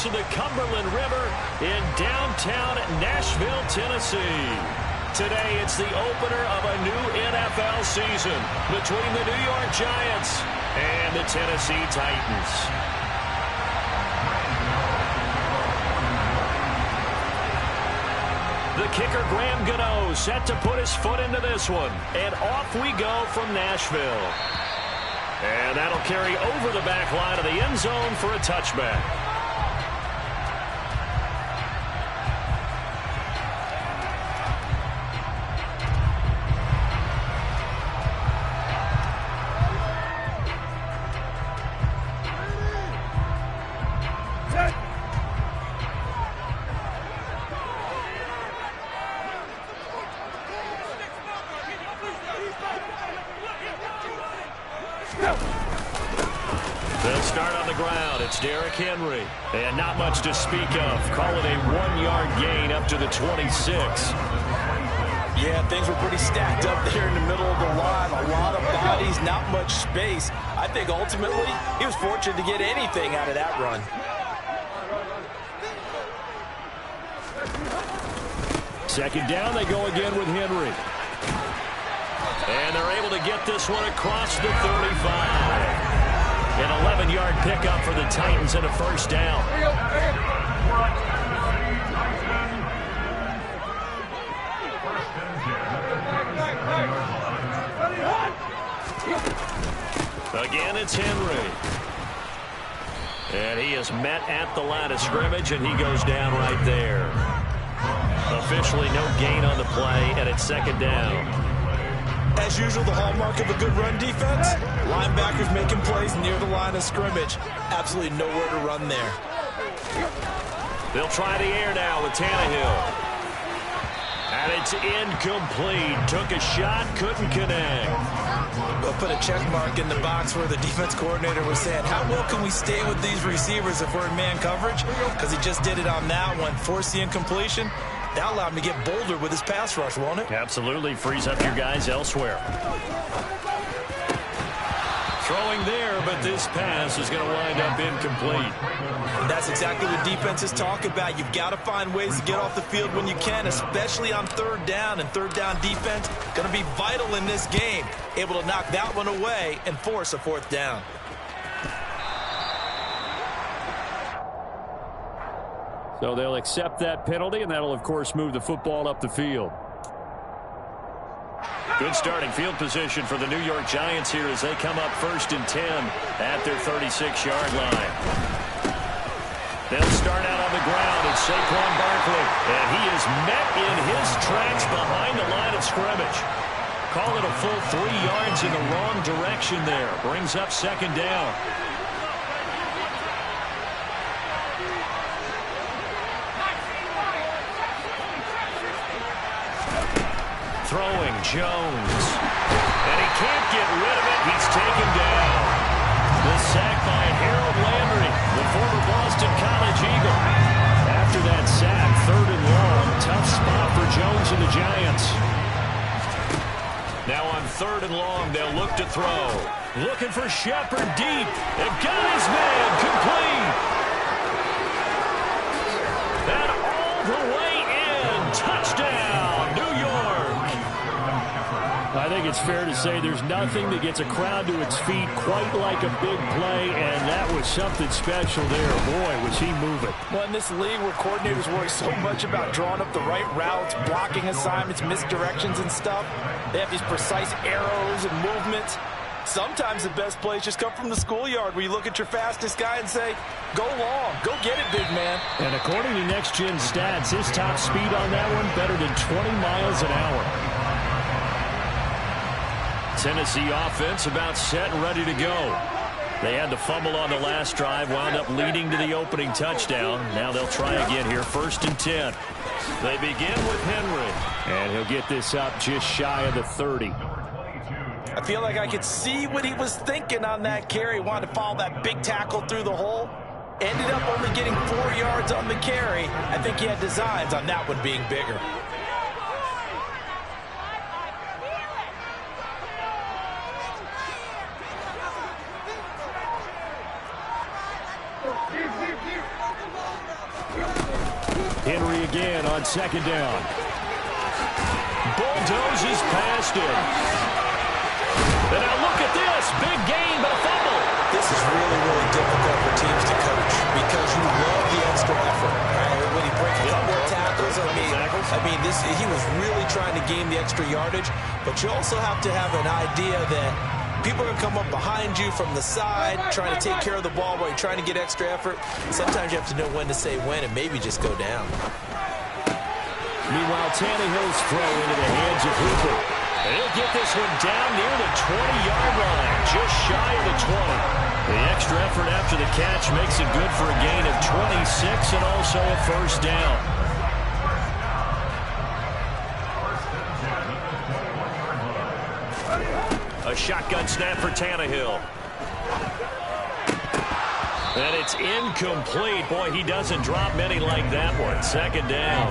of the Cumberland River in downtown Nashville, Tennessee. Today, it's the opener of a new NFL season between the New York Giants and the Tennessee Titans. The kicker, Graham Gano, set to put his foot into this one. And off we go from Nashville. And that'll carry over the back line of the end zone for a touchback. They'll start on the ground. It's Derrick Henry. And not much to speak of. Call it a 1-yard gain up to the 26. Yeah, things were pretty stacked up there in the middle of the line. A lot of bodies, not much space. I think ultimately he was fortunate to get anything out of that run. Second down, they go again with Henry. And they're able to get this one across the 35. An 11-yard pickup for the Titans and a first down. Again, it's Henry. And he is met at the line of scrimmage, and he goes down right there. Officially no gain on the play, and it's second down. As usual, the hallmark of a good run defense, linebackers making plays near the line of scrimmage. Absolutely nowhere to run there. They'll try the air now with Tannehill. And it's incomplete. Took a shot, couldn't connect. We'll put a check mark in the box where the defense coordinator was saying, how well can we stay with these receivers if we're in man coverage? Because he just did it on that one, forced the incompletion. That allowed him to get bolder with his pass rush, won't it? Absolutely. Frees up your guys elsewhere. Throwing there, but this pass is going to wind up incomplete. That's exactly what defenses talk about. You've got to find ways to get off the field when you can, especially on third down. And third down defense going to be vital in this game. Able to knock that one away and force a fourth down. So they'll accept that penalty, and that'll, of course, move the football up the field. Good starting field position for the New York Giants here as they come up 1st and 10 at their 36-yard line. They'll start out on the ground. It's Saquon Barkley, and he is met in his tracks behind the line of scrimmage. Call it a full 3 yards in the wrong direction there. Brings up second down. Throwing Jones. And he can't get rid of it. He's taken down. The sack by Harold Landry, the former Boston College Eagle. After that sack, 3rd and long. Tough spot for Jones and the Giants. Now on 3rd and long, they'll look to throw. Looking for Shepard deep. And got his man complete. And all the way in. Touchdown, New York. I think it's fair to say there's nothing that gets a crowd to its feet quite like a big play, and that was something special there. Boy, was he moving. Well, in this league where coordinators worry so much about drawing up the right routes, blocking assignments, misdirections and stuff, they have these precise arrows and movements. Sometimes the best plays just come from the schoolyard where you look at your fastest guy and say, go long, go get it, big man. And according to Next Gen Stats, his top speed on that one better than 20 miles an hour. Tennessee offense about set and ready to go. They had the fumble on the last drive, wound up leading to the opening touchdown. Now they'll try again here, 1st and 10. They begin with Henry. And he'll get this up just shy of the 30. I feel like I could see what he was thinking on that carry. Wanted to follow that big tackle through the hole. Ended up only getting 4 yards on the carry. I think he had designs on that one being bigger. Henry again on second down. Bulldozes past it. And now look at this. Big gain, but a fumble. This is really, really difficult for teams to coach because you love the extra effort. Right? When he breaks a couple of tackles, he was really trying to gain the extra yardage, but you also have to have an idea that people are going to come up behind you from the side, trying to take care of the ball while you're trying to get extra effort. Sometimes you have to know when to say when and maybe just go down. Meanwhile, Tannehill's throw into the hands of Hooper. He'll get this one down near the 20-yard line, just shy of the 20. The extra effort after the catch makes it good for a gain of 26 and also a first down. A shotgun snap for Tannehill. And it's incomplete. Boy, he doesn't drop many like that one. Second down.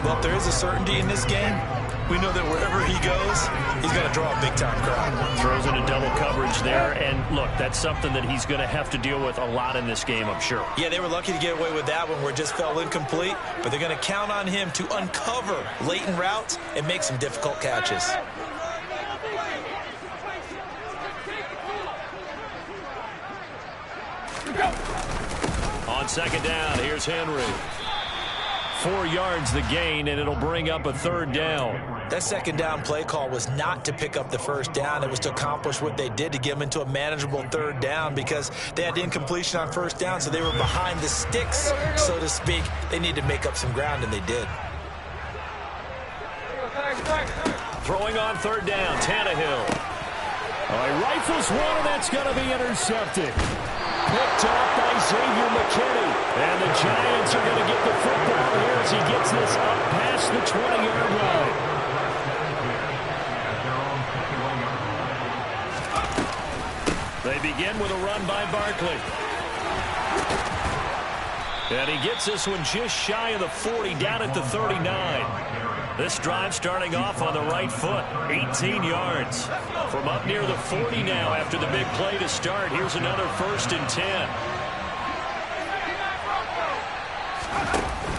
Well, if there is a certainty in this game, we know that wherever he goes, he's going to draw a big-time crowd. Throws into double coverage there. And, look, that's something that he's going to have to deal with a lot in this game, I'm sure. Yeah, they were lucky to get away with that one where it just fell incomplete. But they're going to count on him to uncover latent routes and make some difficult catches. On second down, here's Henry. 4 yards the gain, and it'll bring up a third down. That second down play call was not to pick up the first down. It was to accomplish what they did to get them into a manageable third down because they had incompletion on first down, so they were behind the sticks, so to speak. They needed to make up some ground, and they did. Throwing on third down, Tannehill. He rifles one, and that's going to be intercepted. Picked off by Xavier McKinney. And the Giants are going to get the football here as he gets this up past the 20-yard line. They begin with a run by Barkley. And he gets this one just shy of the 40, down at the 39. This drive starting off on the right foot, 18 yards. From up near the 40 now after the big play to start. Here's another 1st and 10.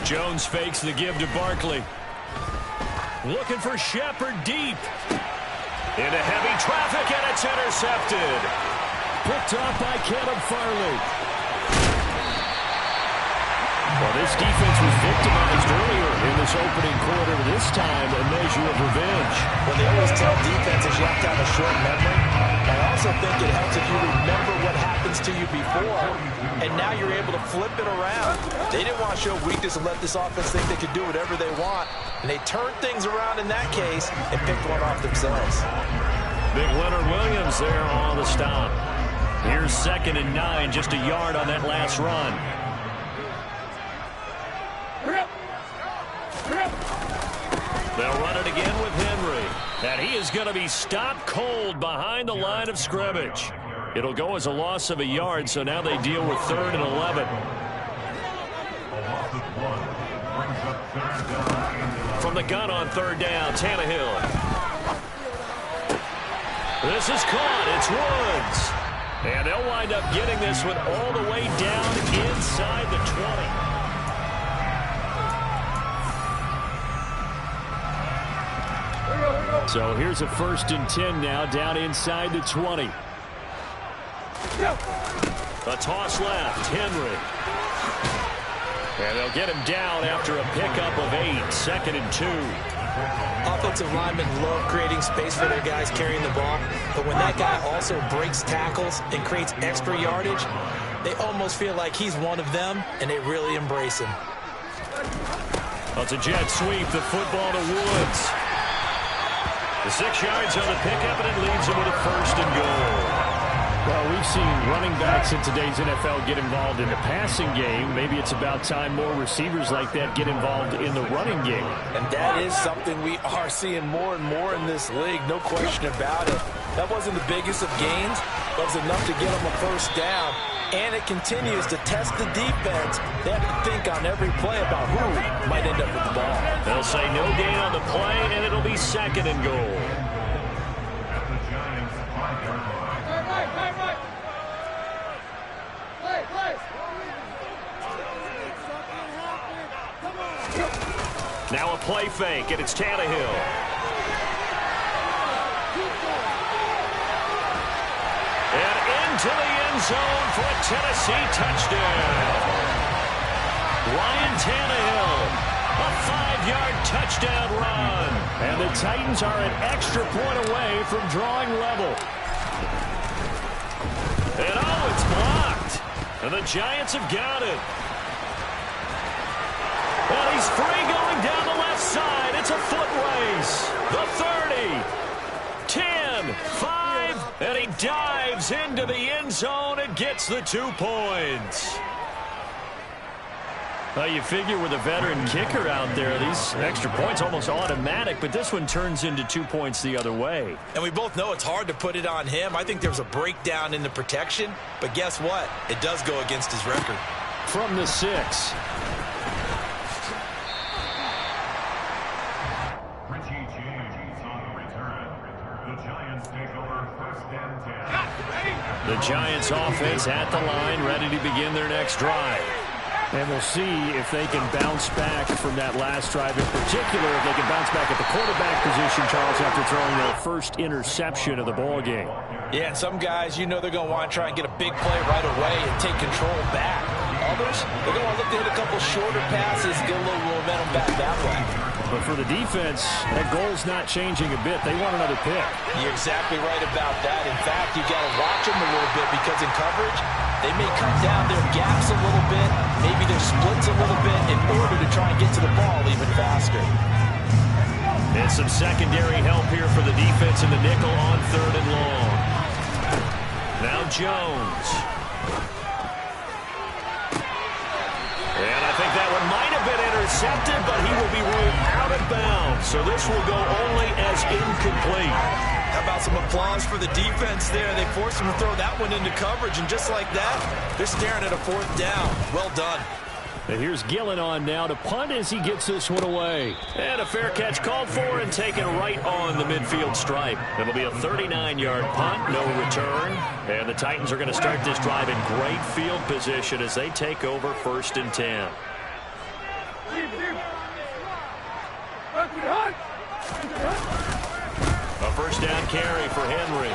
Jones fakes the give to Barkley. Looking for Shepard deep. Into heavy traffic, and it's intercepted. Picked off by Caleb Farley. Well, this defense was victimized earlier in this opening quarter. This time, a measure of revenge. Well, they always tell defenses you have to have a short memory. I also think it helps if you remember what happens to you before, and now you're able to flip it around. They didn't want to show weakness and let this offense think they could do whatever they want, and they turned things around in that case and picked one off themselves. Big Leonard Williams there on the stop. Here's 2nd and 9, just a yard on that last run. They'll run it again with Henry. And he is going to be stopped cold behind the line of scrimmage. It'll go as a loss of a yard, so now they deal with 3rd and 11. From the gun on 3rd down, Tannehill. This is caught. It's Woods. And they'll wind up getting this one all the way down inside the 20. So here's a 1st and 10 now, down inside the 20. A toss left, Henry. And they'll get him down after a pickup of 8, 2nd and 2. Offensive linemen love creating space for their guys carrying the ball, but when that guy also breaks tackles and creates extra yardage, they almost feel like he's one of them, and they really embrace him. Well, it's a jet sweep, the football to Woods. The 6 yards on the pickup, and it leaves him with a 1st and goal. Well, we've seen running backs in today's NFL get involved in the passing game. Maybe it's about time more receivers like that get involved in the running game. And that is something we are seeing more and more in this league, no question about it. That wasn't the biggest of gains, but it was enough to get them a 1st down. And it continues to test the defense. They have to think on every play about who might end up with the ball. They'll say no gain on the play, and it'll be 2nd and goal. Now a play fake, and it's Tannehill. And into the end zone for a Tennessee touchdown. Ryan Tannehill, a 5-yard touchdown run. And the Titans are an extra point away from drawing level. And oh, it's blocked. And the Giants have got it. And he's free going down the left side. It's a foot race. The 30, 10, 5, and he dives into the end zone and gets the 2 points. Well, you figure with a veteran kicker out there, these extra points almost automatic, but this one turns into 2 points the other way. And we both know it's hard to put it on him. I think there's a breakdown in the protection, but guess what? It does go against his record. From the 6. The Giants offense at the line, ready to begin their next drive. And we'll see if they can bounce back from that last drive. In particular, if they can bounce back at the quarterback position, Charles, after throwing their first interception of the ball game. Yeah, and some guys, you know they're going to want to try and get a big play right away and take control back. Others, they're going to look to hit a couple shorter passes, get a little momentum back that way. But for the defense, that goal's not changing a bit. They want another pick. You're exactly right about that. In fact, you got to watch them a little bit because in coverage, they may cut down their gaps a little bit, maybe their splits a little bit in order to try and get to the ball even faster. And some secondary help here for the defense in the nickel on 3rd and long. Now Jones. And I think that one might have been intercepted, but he will be ruled out of bounds. So this will go only as incomplete. How about some applause for the defense there? They forced him to throw that one into coverage, and just like that, they're staring at a 4th down. Well done. And here's Gillen on now to punt as he gets this one away. And a fair catch called for and taken right on the midfield stripe. It'll be a 39-yard punt, no return. And the Titans are going to start this drive in great field position as they take over 1st and 10. A first down carry for Henry.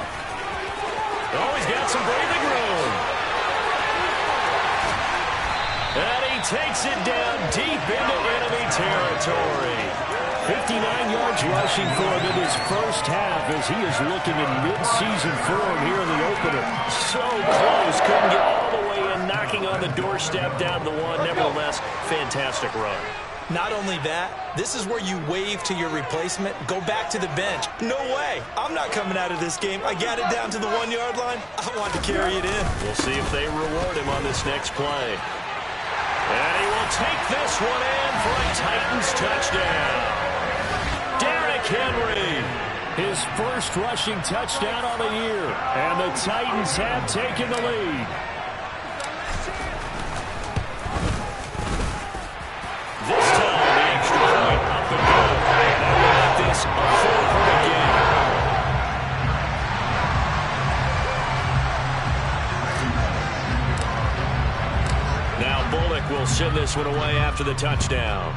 Oh, he's got some breathing room. And he takes it down deep into enemy territory. 59 yards rushing for him in his first half as he is looking in mid-season form here in the opener. So close, couldn't get all the way in, knocking on the doorstep down the one. Nevertheless, fantastic run. Not only that, this is where you wave to your replacement, go back to the bench. No way. I'm not coming out of this game. I got it down to the 1-yard line. I want to carry it in. We'll see if they reward him on this next play. And he will take this one in for a Titans touchdown. Derrick Henry, his first rushing touchdown on the year. And the Titans have taken the lead. This time, the extra point up and good. And that will make this a 4-point game. Now Bullock will send this one away after the touchdown.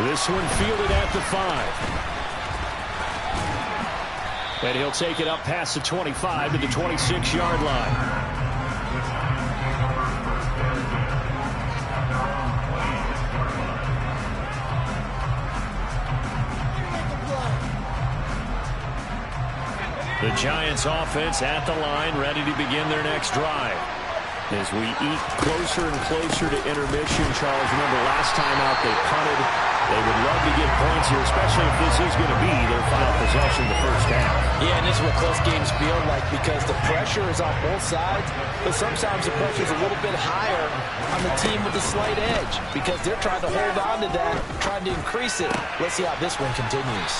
This one fielded at the 5. And he'll take it up past the 25 to the 26-yard line. The Giants offense at the line, ready to begin their next drive. As we eat closer and closer to intermission, Charles, remember last time out they punted. They would love to get points here, especially if this is going to be their final possession of the first half. Yeah, and this is what close games feel like because the pressure is on both sides, but sometimes the pressure is a little bit higher on the team with the slight edge because they're trying to hold on to that, trying to increase it. Let's see how this one continues.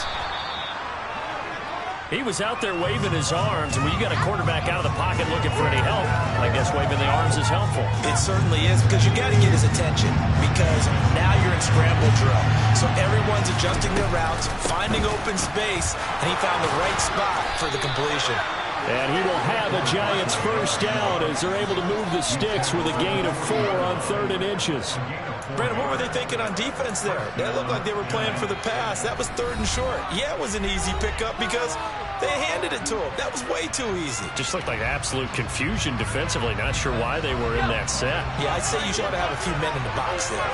He was out there waving his arms, and when you got a quarterback out of the pocket looking for any help, I guess waving the arms is helpful. It certainly is, because you got to get his attention, because now you're in scramble drill. So everyone's adjusting their routes, finding open space, and he found the right spot for the completion. And he will have a Giants first down as they're able to move the sticks with a gain of 4 on 3rd and inches. Brandon, what were they thinking on defense there? That looked like they were playing for the pass. That was 3rd and short. Yeah, it was an easy pickup because they handed it to him. That was way too easy. Just looked like absolute confusion defensively. Not sure why they were in that set. Yeah, I'd say you ought to have a few men in the box there.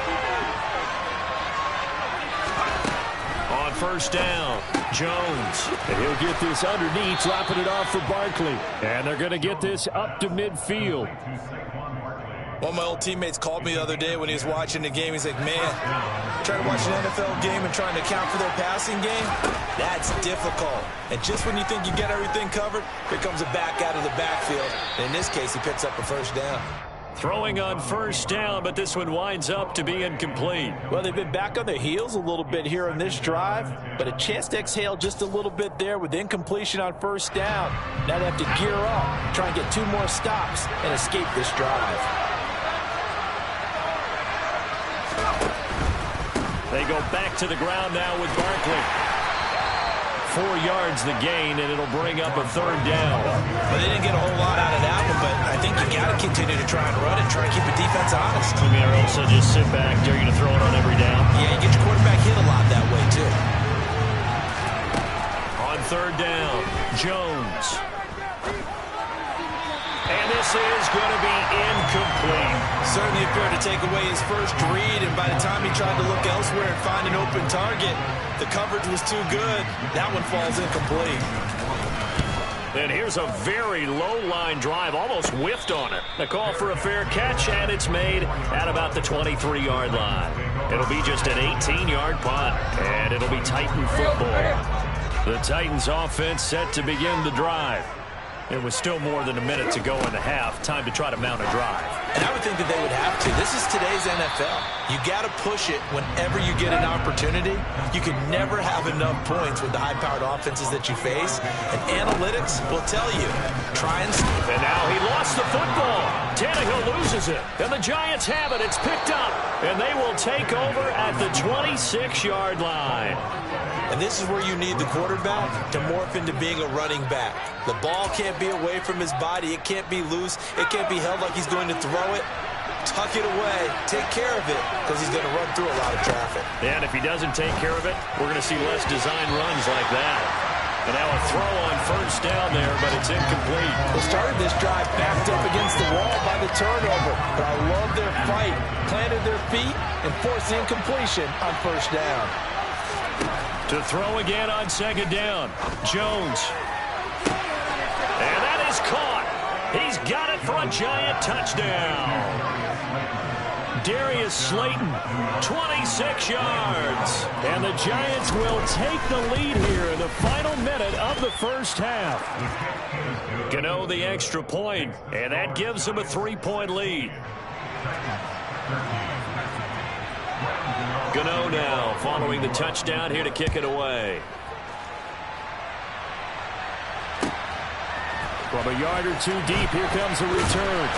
On first down, Jones. And he'll get this underneath, dropping it off for Barkley. And they're going to get this up to midfield. One of my old teammates called me the other day when he was watching the game. He's like, man, trying to watch an NFL game and trying to account for their passing game, that's difficult. And just when you think you get everything covered, here comes a back out of the backfield. And in this case, he picks up a first down. Throwing on first down, but this one winds up to be incomplete. Well, they've been back on their heels a little bit here on this drive, but a chance to exhale just a little bit there with incompletion on first down. Now they have to gear up, try and get 2 more stops and escape this drive. They go back to the ground now with Barkley. 4 yards the gain, and it'll bring up a 3rd down. Well, they didn't get a whole lot out of that one, but I think you got to continue to try and run and try and keep the defense honest. You mean also just sit back, dare you to throw it on every down? Yeah, you get your quarterback hit a lot that way, too. On 3rd down, Jones. And this is going to be incomplete. Certainly appeared to take away his first read, and by the time he tried to look elsewhere and find an open target, the coverage was too good. That one falls incomplete. And here's a very low-line drive, almost whiffed on it. The call for a fair catch, and it's made at about the 23-yard line. It'll be just an 18-yard punt, and it'll be Titan football. The Titans offense set to begin the drive. It was still more than a minute to go in the half. Time to try to mount a drive. And I would think that they would have to. This is today's NFL. You got to push it whenever you get an opportunity. You can never have enough points with the high-powered offenses that you face. And analytics will tell you, try and... And now he lost the football. Tannehill loses it. And the Giants have it. It's picked up. And they will take over at the 26-yard line. And this is where you need the quarterback to morph into being a running back. The ball can't be away from his body. It can't be loose. It can't be held like he's going to throw it. Tuck it away. Take care of it because he's going to run through a lot of traffic. And if he doesn't take care of it, we're going to see less design runs like that. And now a throw on first down there, but it's incomplete. They started this drive backed up against the wall by the turnover. But I love their fight. Planted their feet and forced the incompletion on first down. To throw again on 2nd down, Jones. And that is caught. He's got it for a Giant touchdown. Darius Slayton, 26 yards. And the Giants will take the lead here in the final minute of the first half. Gano the extra point, and that gives them a 3-point lead. Gano now following the touchdown here to kick it away. From a yard or 2 deep, here comes a return.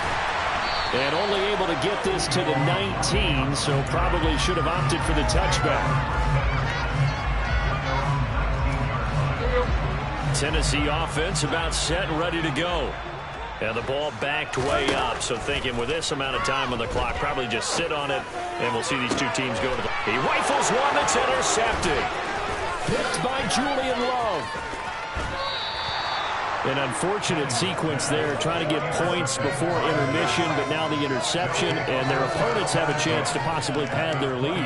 And only able to get this to the 19, so probably should have opted for the touchback. Tennessee offense about set and ready to go. And the ball backed way up, so thinking with this amount of time on the clock, probably just sit on it, and we'll see these 2 teams go to the... He rifles one that's intercepted. Picked by Julian Love. An unfortunate sequence there, trying to get points before intermission, but now the interception, and their opponents have a chance to possibly pad their lead.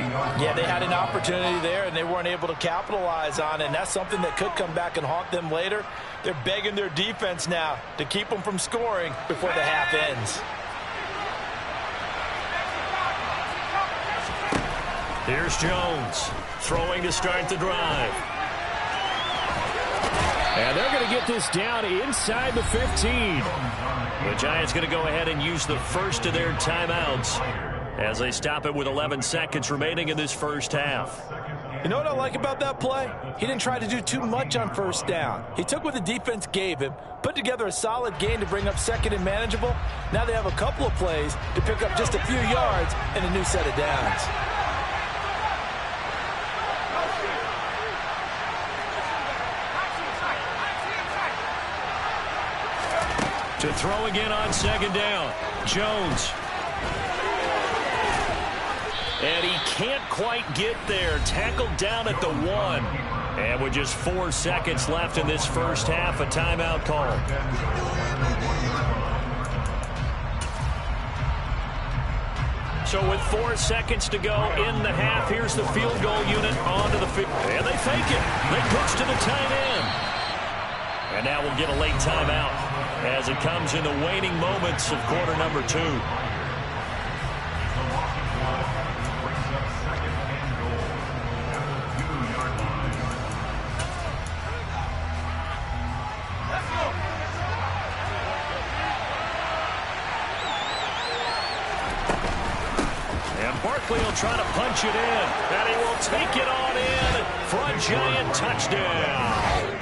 Yeah, they had an opportunity there, and they weren't able to capitalize on it, and that's something that could come back and haunt them later. They're begging their defense now to keep them from scoring before the half ends. Here's Jones, throwing to start the drive. And they're going to get this down inside the 15. The Giants going to go ahead and use the first of their timeouts as they stop it with 11 seconds remaining in this first half. You know what I like about that play? He didn't try to do too much on first down. He took what the defense gave him, put together a solid gain to bring up 2nd and manageable. Now they have a couple of plays to pick up just a few yards and a new set of downs. To throw again on second down. Jones. And he can't quite get there. Tackled down at the 1. And with just 4 seconds left in this first half, a timeout call. So with 4 seconds to go in the half, here's the field goal unit onto the field. And they fake it. They pitch to the tight end. And now we'll get a late timeout as it comes in the waning moments of quarter number 2. Barkley will try to punch it in, and he will take it on in for a Giant touchdown.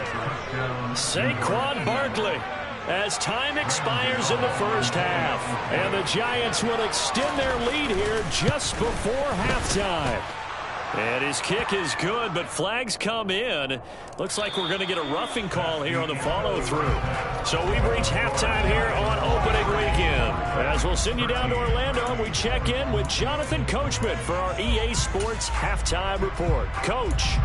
Saquon Barkley, as time expires in the first half, and the Giants will extend their lead here just before halftime. And his kick is good, but flags come in. Looks like we're going to get a roughing call here on the follow-through. So we've reached halftime here on opening weekend. As we'll send you down to Orlando, and we check in with Jonathan Coachman for our EA Sports Halftime Report. Coach.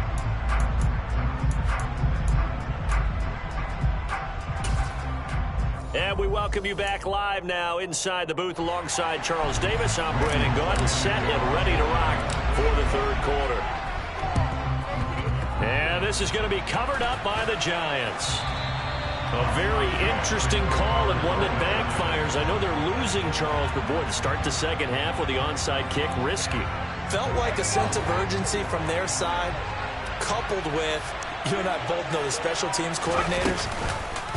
And we welcome you back live now inside the booth alongside Charles Davis. I'm Brandon Gaudin, set and ready to rock for the third quarter. And this is going to be covered up by the Giants. A very interesting call and one that backfires. I know they're losing, Charles, but boy, to start the second half with the onside kick, risky. Felt like a sense of urgency from their side, coupled with, you and I both know the special teams coordinators.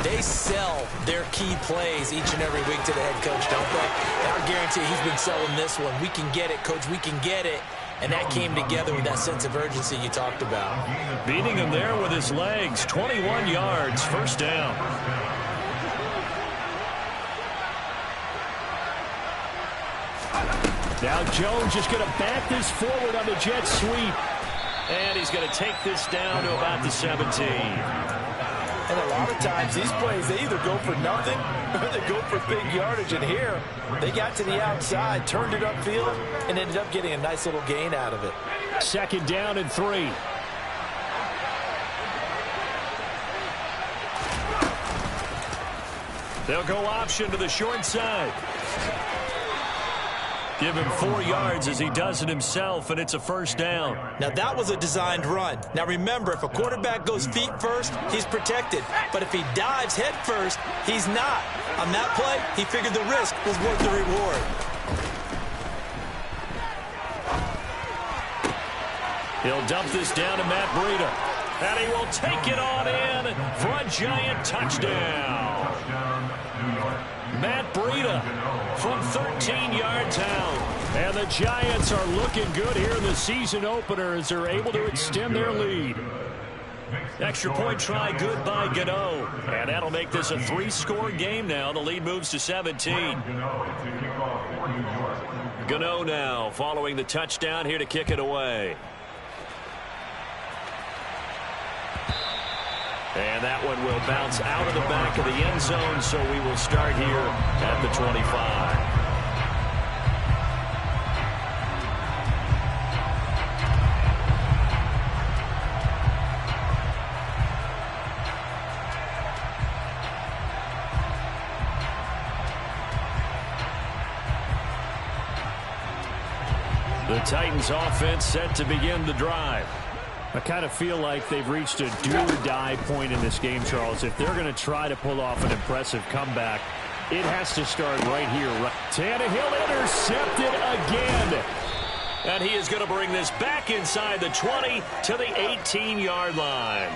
They sell their key plays each and every week to the head coach, don't they? And I guarantee he's been selling this one. We can get it, coach. We can get it. And that came together with that sense of urgency you talked about. Beating him there with his legs. 21 yards, first down. Now Jones just going to back this forward on the jet sweep. And he's going to take this down to about the 17. And a lot of times, these plays, they either go for nothing or they go for big yardage. And here, they got to the outside, turned it upfield, and ended up getting a nice little gain out of it. Second down and 3. They'll go option to the short side. Give him 4 yards as he does it himself, and it's a first down. Now, that was a designed run. Now, remember, if a quarterback goes feet first, he's protected. But if he dives head first, he's not. On that play, he figured the risk was worth the reward. He'll dump this down to Matt Breida. And he will take it on in for a Giant touchdown. Matt Breida from 13 yards out. And the Giants are looking good here in the season opener as they're able to extend their lead. Extra point try good by Gano. And that'll make this a 3-score game now. The lead moves to 17. Gano now following the touchdown here to kick it away. And that one will bounce out of the back of the end zone, so we will start here at the 25. The Titans offense set to begin the drive. I kind of feel like they've reached a do-or-die point in this game, Charles. If they're going to try to pull off an impressive comeback, it has to start right here. Tannehill intercepted again. And he is going to bring this back inside the 20 to the 18-yard line.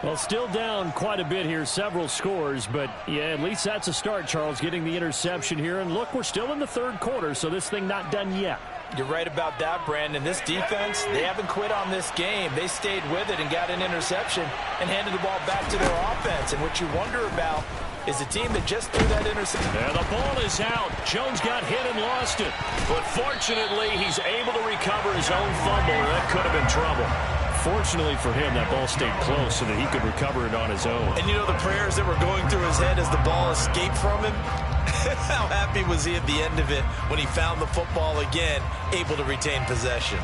Well, still down quite a bit here, several scores, but yeah, at least that's a start, Charles, getting the interception here. And look, we're still in the third quarter, so this thing not done yet. You're right about that, Brandon. This defense, they haven't quit on this game. They stayed with it and got an interception and handed the ball back to their offense. And what you wonder about is a team that just threw that interception. And the ball is out. Jones got hit and lost it. But fortunately, he's able to recover his own fumble. That could have been trouble. Fortunately for him, that ball stayed close so that he could recover it on his own. And you know the prayers that were going through his head as the ball escaped from him? How happy was he at the end of it when he found the football again, able to retain possession?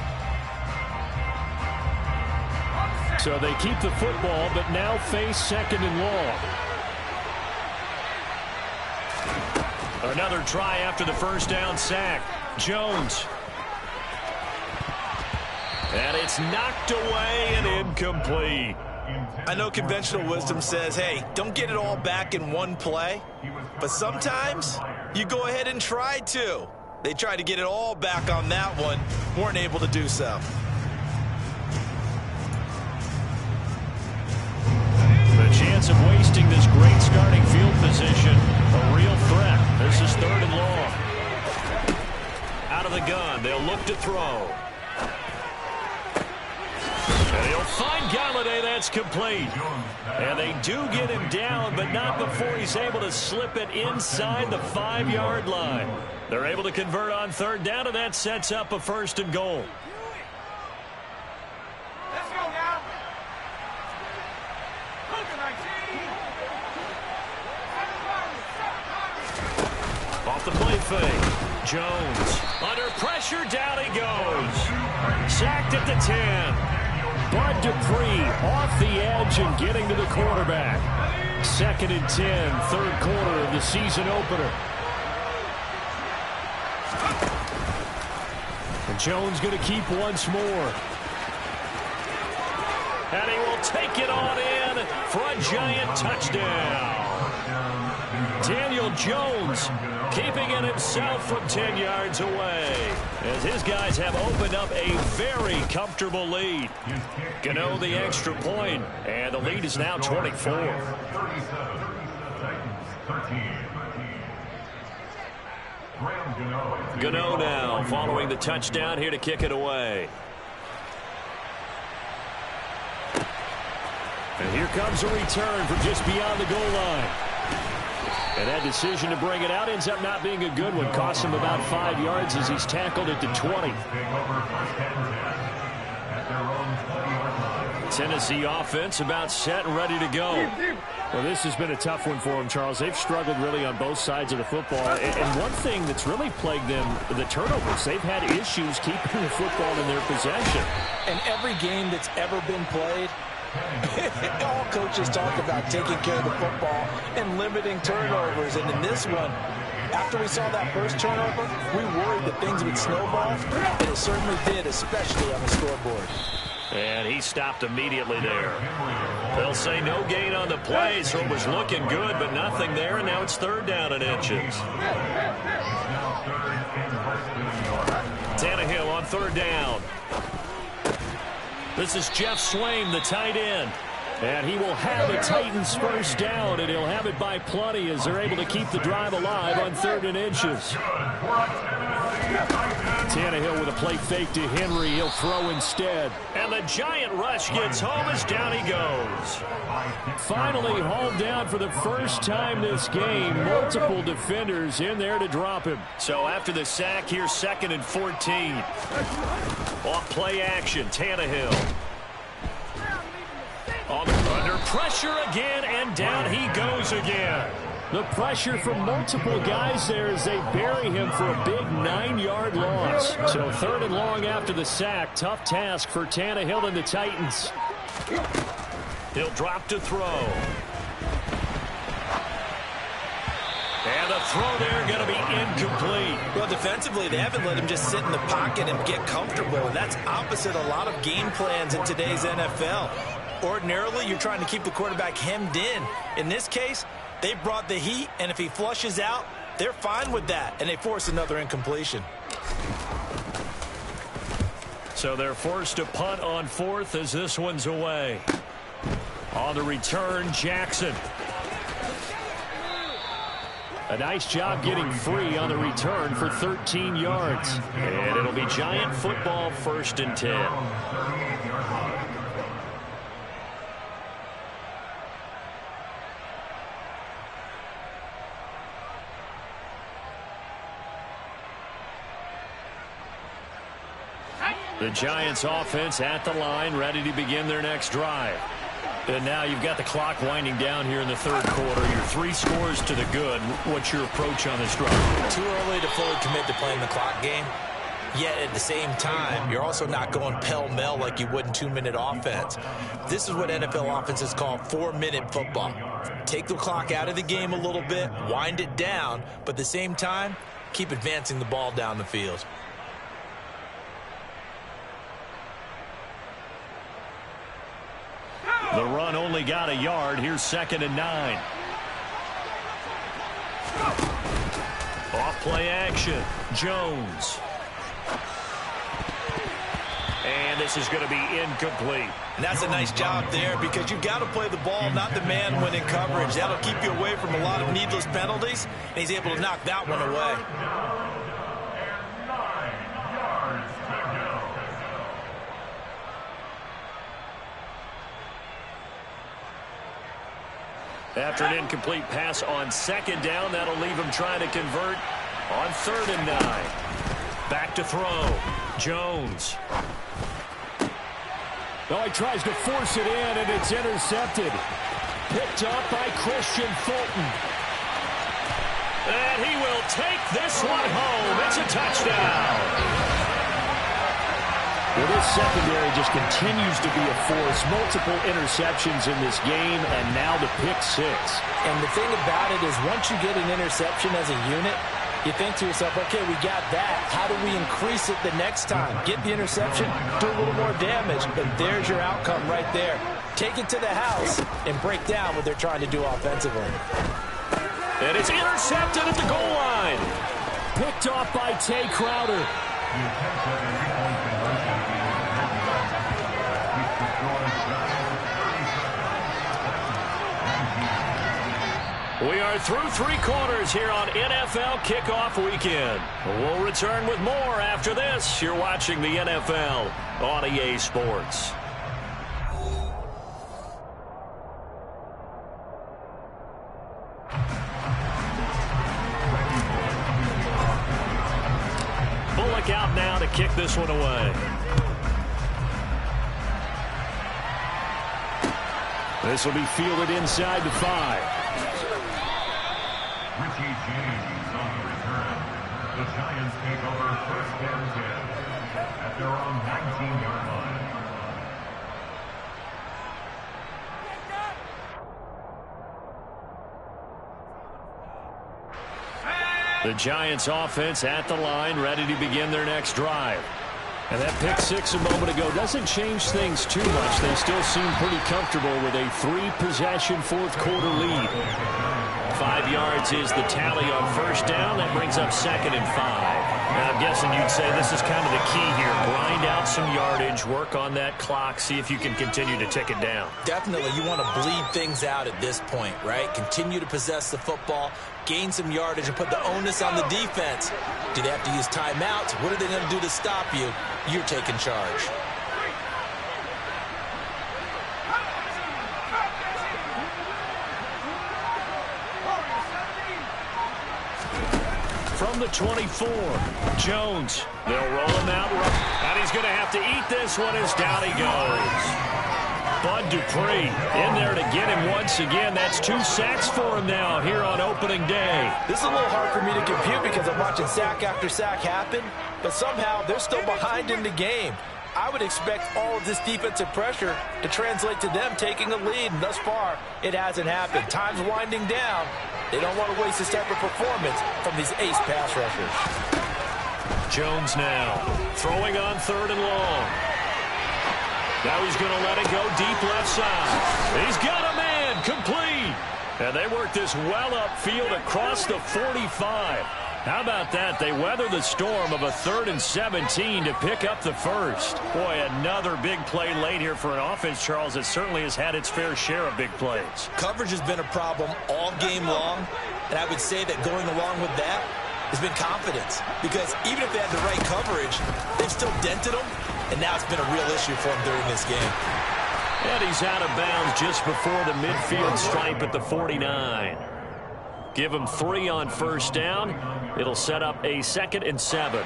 So they keep the football, but now face second and long. Another try after the first down sack. Jones. And it's knocked away and incomplete. I know conventional wisdom says, hey, don't get it all back in one play. But sometimes you go ahead and try to. They tried to get it all back on that one. Weren't able to do so. The chance of wasting this great starting field position, a real threat. This is third and long. Out of the gun, they'll look to throw. And he'll find Galladay. That's complete. And they do get him down, but not before he's able to slip it inside the 5-yard line. They're able to convert on third down, and that sets up a first and goal. Let's go now. Off the play fake. Jones. Under pressure, down he goes. Sacked at the 10. Bud Dupree off the edge and getting to the quarterback. Second and 10, third quarter of the season opener. And Jones going to keep once more. And he will take it on in for a giant touchdown. Daniel Jones keeping it himself from 10 yards away as his guys have opened up a very comfortable lead. Gano the extra point, and the lead is now 24. Gano now following the touchdown here to kick it away. And here comes a return from just beyond the goal line. And that decision to bring it out ends up not being a good one. Costs him about 5 yards as he's tackled at the 20. Tennessee offense about set and ready to go. Well, this has been a tough one for them, Charles. They've struggled really on both sides of the football. And one thing that's really plagued them, the turnovers. They've had issues keeping the football in their possession. And every game that's ever been played, all coaches talk about taking care of the football and limiting turnovers. And in this one, after we saw that first turnover, we worried that things would snowball, and it certainly did, especially on the scoreboard. And he stopped immediately there. They'll say no gain on the play, so it was looking good, but nothing there, and now it's third down and inches. Tannehill on third down. This is Jeff Swaim, the tight end. And he will have the Titans first down, and he'll have it by plenty as they're able to keep the drive alive on third and inches. Tannehill with a play fake to Henry. He'll throw instead. And the giant rush gets home as down he goes. Finally hauled down for the first time this game. Multiple defenders in there to drop him. So after the sack, here's second and 14. Off play action, Tannehill. Under pressure again, and down he goes again. The pressure from multiple guys there as they bury him for a big 9-yard loss. So third and long after the sack. Tough task for Tannehill and the Titans. He'll drop to throw. And the throw there going to be incomplete. Well, defensively, they haven't let him just sit in the pocket and get comfortable, and that's opposite a lot of game plans in today's NFL. Ordinarily, you're trying to keep the quarterback hemmed in. In this case, they brought the heat, and if he flushes out, they're fine with that, and they force another incompletion. So they're forced to punt on fourth as this one's away. On the return, Jackson. A nice job getting free on the return for 13 yards. And it'll be Giant football, first and 10. The Giants offense at the line, ready to begin their next drive. And now you've got the clock winding down here in the third quarter. Your 3 scores to the good. What's your approach on this drive? Too early to fully commit to playing the clock game. Yet at the same time, you're also not going pell-mell like you would in 2-minute offense. This is what NFL offenses call 4-minute football. Take the clock out of the game a little bit, wind it down, but at the same time, keep advancing the ball down the field. The run only got a yard. Here's 2nd and 9. Off play action. Jones. And this is going to be incomplete. And that's a nice job there because you've got to play the ball, not the man when in coverage. That'll keep you away from a lot of needless penalties, and he's able to knock that one away. After an incomplete pass on 2nd down, that'll leave him trying to convert on 3rd and 9. Back to throw. Jones. Oh, he tries to force it in, and it's intercepted. Picked up by Christian Fulton. And he will take this one home. It's a touchdown. Well, this secondary just continues to be a force. Multiple interceptions in this game, and now the pick 6. And the thing about it is once you get an interception as a unit, you think to yourself, okay, we got that. How do we increase it the next time? Get the interception, do a little more damage, and there's your outcome right there. Take it to the house and break down what they're trying to do offensively. And it's intercepted at the goal line. Picked off by Tay Crowder. We are through 3 quarters here on NFL Kickoff Weekend. We'll return with more after this. You're watching the NFL on EA Sports. Bullock out now to kick this one away. This will be fielded inside the 5. Richie James on the return. The Giants take over 1st and 10 at their own 19-yard line. The Giants offense at the line, ready to begin their next drive. And that pick 6 a moment ago doesn't change things too much. They still seem pretty comfortable with a 3-possession 4th quarter lead. 5 yards is the tally on 1st down. That brings up 2nd and 5. And I'm guessing you'd say this is kind of the key here. Grind out some yardage, work on that clock, see if you can continue to tick it down. Definitely, you want to bleed things out at this point, right? Continue to possess the football, gain some yardage, and put the onus on the defense. Do they have to use timeouts? What are they going to do to stop you? You're taking charge. From the 24, Jones. They'll roll him out, and he's going to have to eat this one as down he goes. Bud Dupree in there to get him once again. That's 2 sacks for him now here on opening day. This is a little hard for me to compute because I'm watching sack after sack happen, but somehow they're still behind in the game. I would expect all of this defensive pressure to translate to them taking a lead, and thus far, it hasn't happened. Time's winding down. They don't want to waste this type of performance from these ace pass rushers. Jones now throwing on 3rd and long. Now he's going to let it go deep left side. He's got a man complete. And they work this well upfield across the 45. How about that? They weather the storm of a 3rd and 17 to pick up the 1st. Boy, another big play late here for an offense, Charles, that certainly has had its fair share of big plays. Coverage has been a problem all game long, and I would say that going along with that has been confidence. Because even if they had the right coverage, they've still dented them, and now it's been a real issue for them during this game. And he's out of bounds just before the midfield stripe at the 49. Give him 3 on 1st down. It'll set up a 2nd and 7.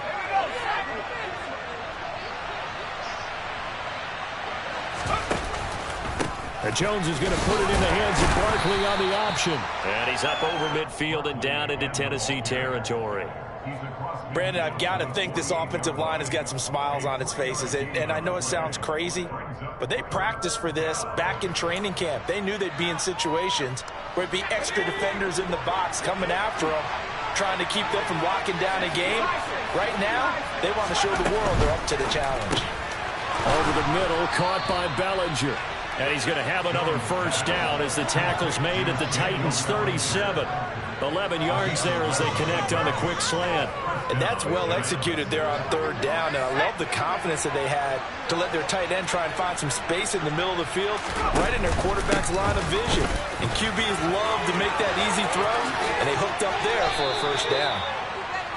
And Jones is going to put it in the hands of Barkley on the option. And he's up over midfield and down into Tennessee territory. Brandon, I've got to think this offensive line has got some smiles on its faces. And I know it sounds crazy, but they practiced for this back in training camp. They knew they'd be in situations where it'd be extra defenders in the box coming after them, trying to keep them from locking down a game. Right now, they want to show the world they're up to the challenge. Over the middle, caught by Bellinger. And he's going to have another first down as the tackle's made at the Titans' 37. 11 yards there as they connect on the quick slant. And that's well executed there on third down. And I love the confidence that they had to let their tight end try and find some space in the middle of the field, right in their quarterback's line of vision. And QBs love to make that easy throw, and they hooked up there for a first down.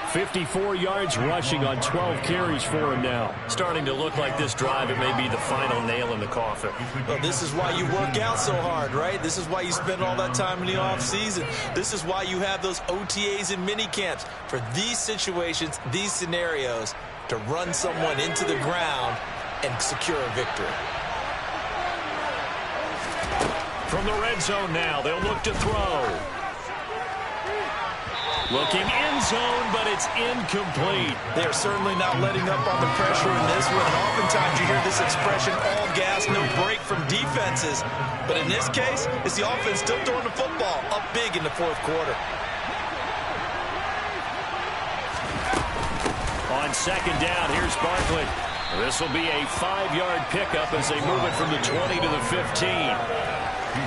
54 yards rushing on 12 carries for him now. Starting to look like this drive, it may be the final nail in the coffin. Well, this is why you work out so hard, right? This is why you spend all that time in the offseason. This is why you have those OTAs and mini camps for these situations, these scenarios, to run someone into the ground and secure a victory. From the red zone now, they'll look to throw. Looking end zone, but it's incomplete. They are certainly not letting up on the pressure in this one. And oftentimes you hear this expression, all gas, no break from defenses. But in this case, it's the offense still throwing the football up big in the fourth quarter. On second down, here's Barkley. This will be a 5-yard pickup as they move it from the 20 to the 15.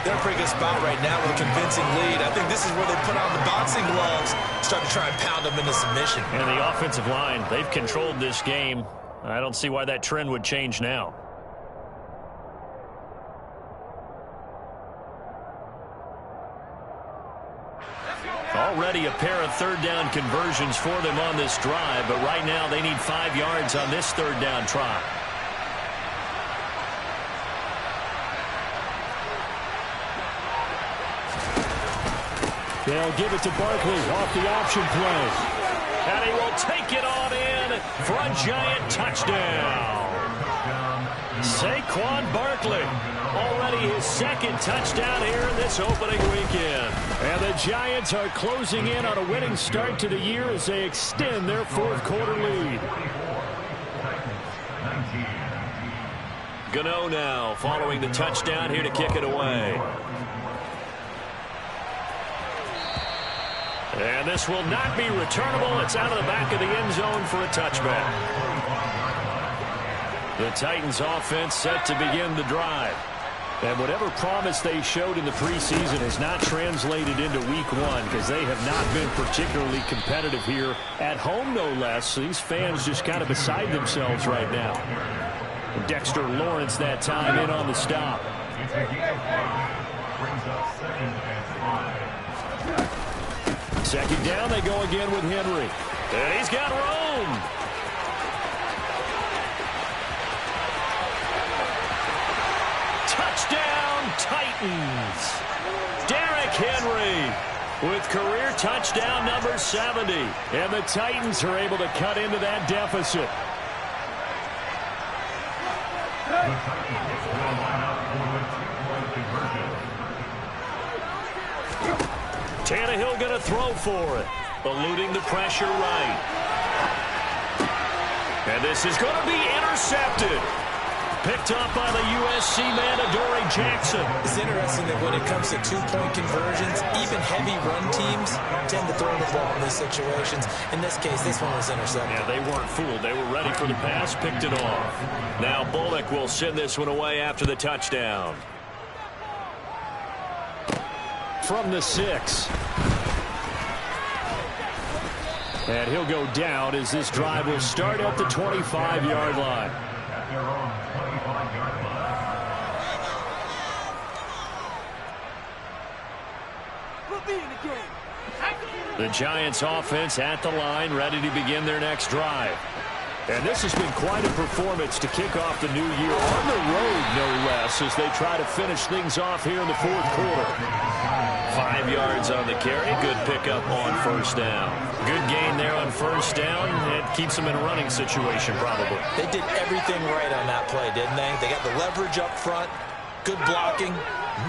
They're in a pretty good spot right now with a convincing lead. I think this is where they put on the boxing gloves, start to try and pound them into submission. And the offensive line, they've controlled this game. I don't see why that trend would change now. Already a pair of third down conversions for them on this drive, but right now they need 5 yards on this third down try. They'll give it to Barkley off the option play. And he will take it on in for a giant touchdown. Saquon Barkley, already his second touchdown here in this opening weekend. And the Giants are closing in on a winning start to the year as they extend their fourth quarter lead. Gano now following the touchdown here to kick it away. And this will not be returnable. It's out of the back of the end zone for a touchback. The Titans offense set to begin the drive. And whatever promise they showed in the preseason has not translated into week one because they have not been particularly competitive here at home, no less. These fans just kind of beside themselves right now. And Dexter Lawrence that time in on the stop. Second down, they go again with Henry. And he's got Rome. Touchdown, Titans. Derrick Henry with career touchdown number 70. And the Titans are able to cut into that deficit. The Titans will line up for a 2-point conversion. Tannehill going to throw for it. Eluding the pressure right. And this is going to be intercepted. Picked up by the USC man, Adoree Jackson. It's interesting that when it comes to two-point conversions, even heavy run teams tend to throw the ball in these situations. In this case, this one was intercepted. Yeah, they weren't fooled. They were ready for the pass, picked it off. Now Bullock will send this one away after the touchdown. From the 6. And he'll go down as this drive will start at the 25-yard line. At their own 25-yard line. The Giants offense at the line, ready to begin their next drive. And this has been quite a performance to kick off the new year on the road, no less, as they try to finish things off here in the fourth quarter. 5 yards on the carry. Good pickup on first down. Good gain there on first down. It keeps them in a running situation, probably. They did everything right on that play, didn't they? They got the leverage up front. Good blocking,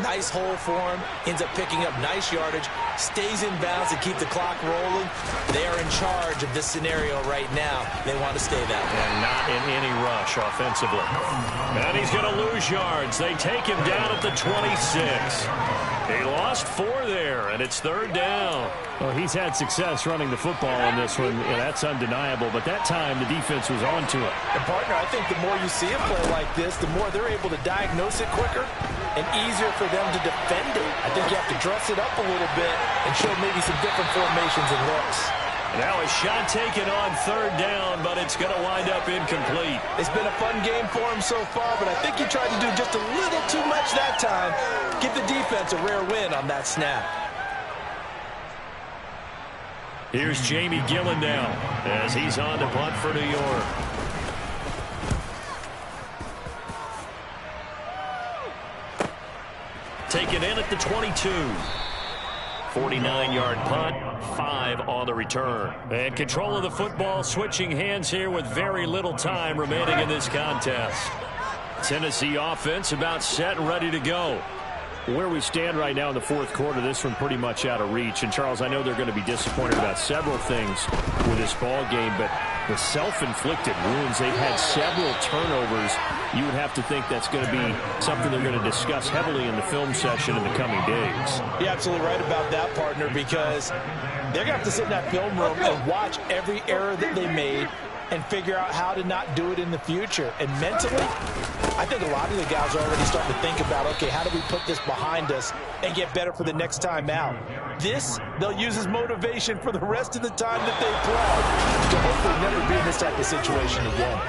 nice hole for him, ends up picking up nice yardage, stays in bounds to keep the clock rolling. They are in charge of this scenario right now. They want to stay that way. And not in any rush offensively. And he's going to lose yards. They take him down at the 26. He lost 4 there, and it's 3rd down. Well, he's had success running the football in this one. Yeah, that's undeniable. But that time, the defense was on to it. And, partner, I think the more you see a play like this, the more they're able to diagnose it quicker and easier for them to defend it. I think you have to dress it up a little bit and show maybe some different formations and looks. Now a shot taken on 3rd down, but it's going to wind up incomplete. It's been a fun game for him so far, but I think he tried to do just a little too much that time. Give the defense a rare win on that snap. Here's Jamie Gillen now as he's on to punt for New York. Taken in at the 22. 49-yard punt, 5 on the return. And control of the football, switching hands here with very little time remaining in this contest. Tennessee offense about set and ready to go. Where we stand right now in the 4th quarter, this one pretty much out of reach. And, Charles, I know they're going to be disappointed about several things with this ball game, but the self-inflicted wounds, they've had several turnovers. You would have to think that's going to be something they're going to discuss heavily in the film session in the coming days. You're absolutely right about that, partner, because they're going to have to sit in that film room and watch every error that they made and figure out how to not do it in the future. And mentally, I think a lot of the guys are already starting to think about, okay, how do we put this behind us and get better for the next time out? This, they'll use as motivation for the rest of the time that they play to hopefully never be in this type of situation again.